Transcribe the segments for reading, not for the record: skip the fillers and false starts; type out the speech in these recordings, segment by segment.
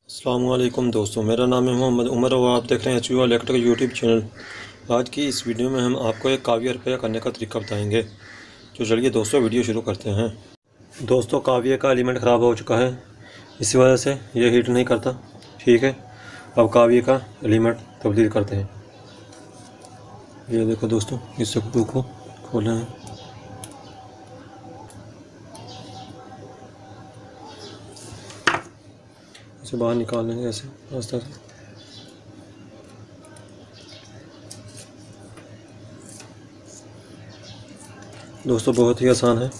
अस्सलामुअलैकुम दोस्तों, मेरा नाम है मोहम्मद उमर और आप देख रहे हैं एच इलेक्ट्रिक यूट्यूब चैनल। आज की इस वीडियो में हम आपको एक काव्य रिपेयर करने का तरीका बताएंगे। तो चलिए दोस्तों वीडियो शुरू करते हैं। दोस्तों, काव्य का एलिमेंट ख़राब हो चुका है, इसी वजह से ये हीट नहीं करता। ठीक है, अब काव्य का एलिमेंट तब्दील करते हैं। ये देखो दोस्तों, इस स्क्रू को खोलें हैं। इसे बाहर निकाल लेंगे ऐसे आस्ते से। दोस्तों, बहुत ही आसान है।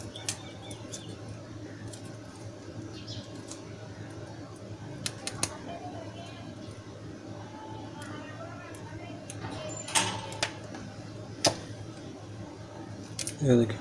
ये देखिए,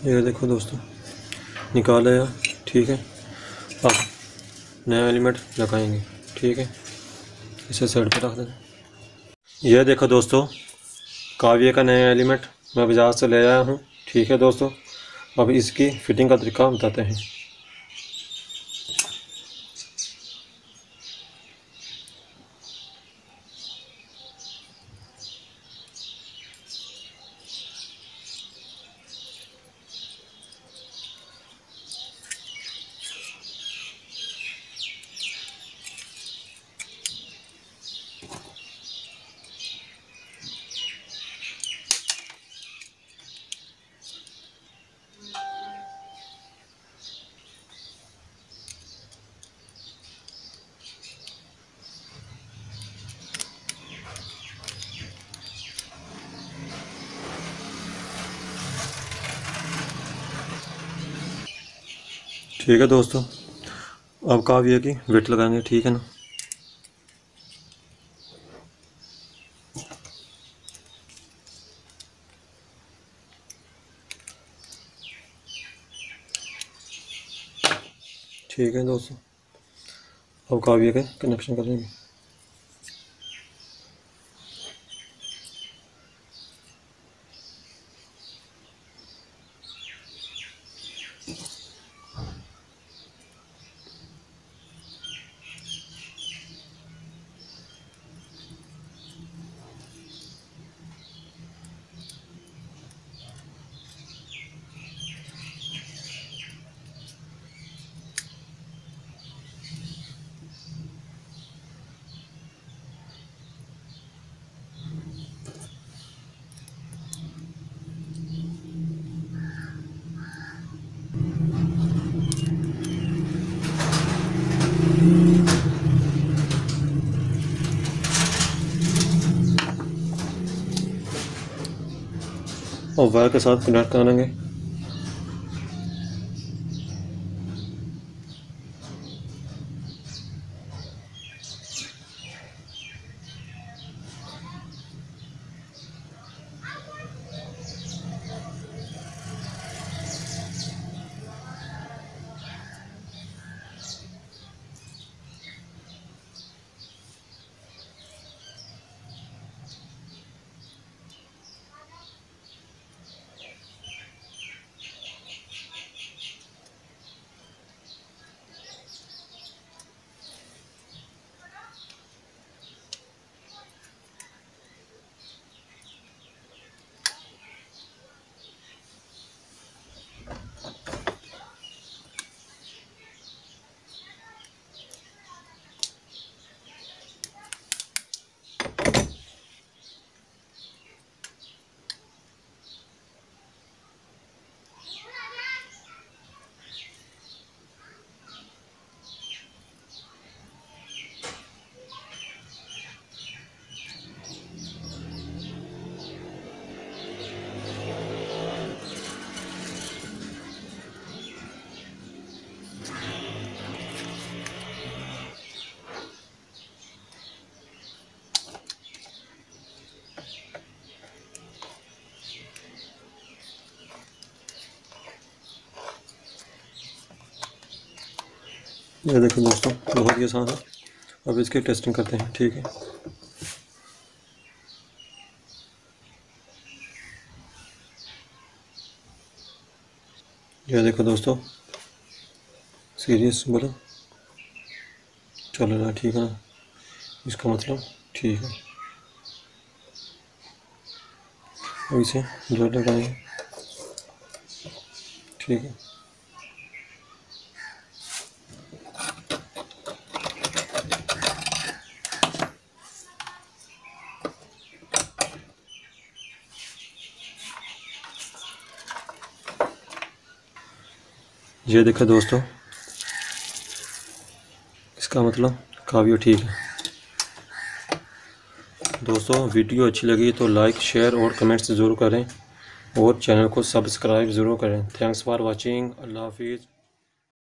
ये देखो दोस्तों, निकाला यार। ठीक है, अब नया एलिमेंट लगाएंगे। ठीक है, इसे साइड पर रख दें। यह देखो दोस्तों, काव्य का नया एलिमेंट मैं बाजार से ले आया हूँ। ठीक है दोस्तों, अब इसकी फिटिंग का तरीका बताते हैं। ठीक है दोस्तों, अब काव्य की वेट लगाएंगे। ठीक है ना। ठीक है दोस्तों, अब काव्य के कनेक्शन करेंगे। और वायर के साथ कनेक्ट करेंगे। ये देखो दोस्तों, बहुत ही आसान है। अब इसकी टेस्टिंग करते हैं, ठीक है। ये देखो दोस्तों, सीरियस बोलो, चल रहा है, ठीक है ना, इसका मतलब ठीक है। अब इसे जोड़ लगाएंगे, ठीक है। ये देखो दोस्तों, इसका मतलब काफ़ी ठीक है। दोस्तों वीडियो अच्छी लगी तो लाइक, शेयर और कमेंट्स ज़रूर करें और चैनल को सब्सक्राइब ज़रूर करें। Thanks for watching. अल्लाह हाफिज़।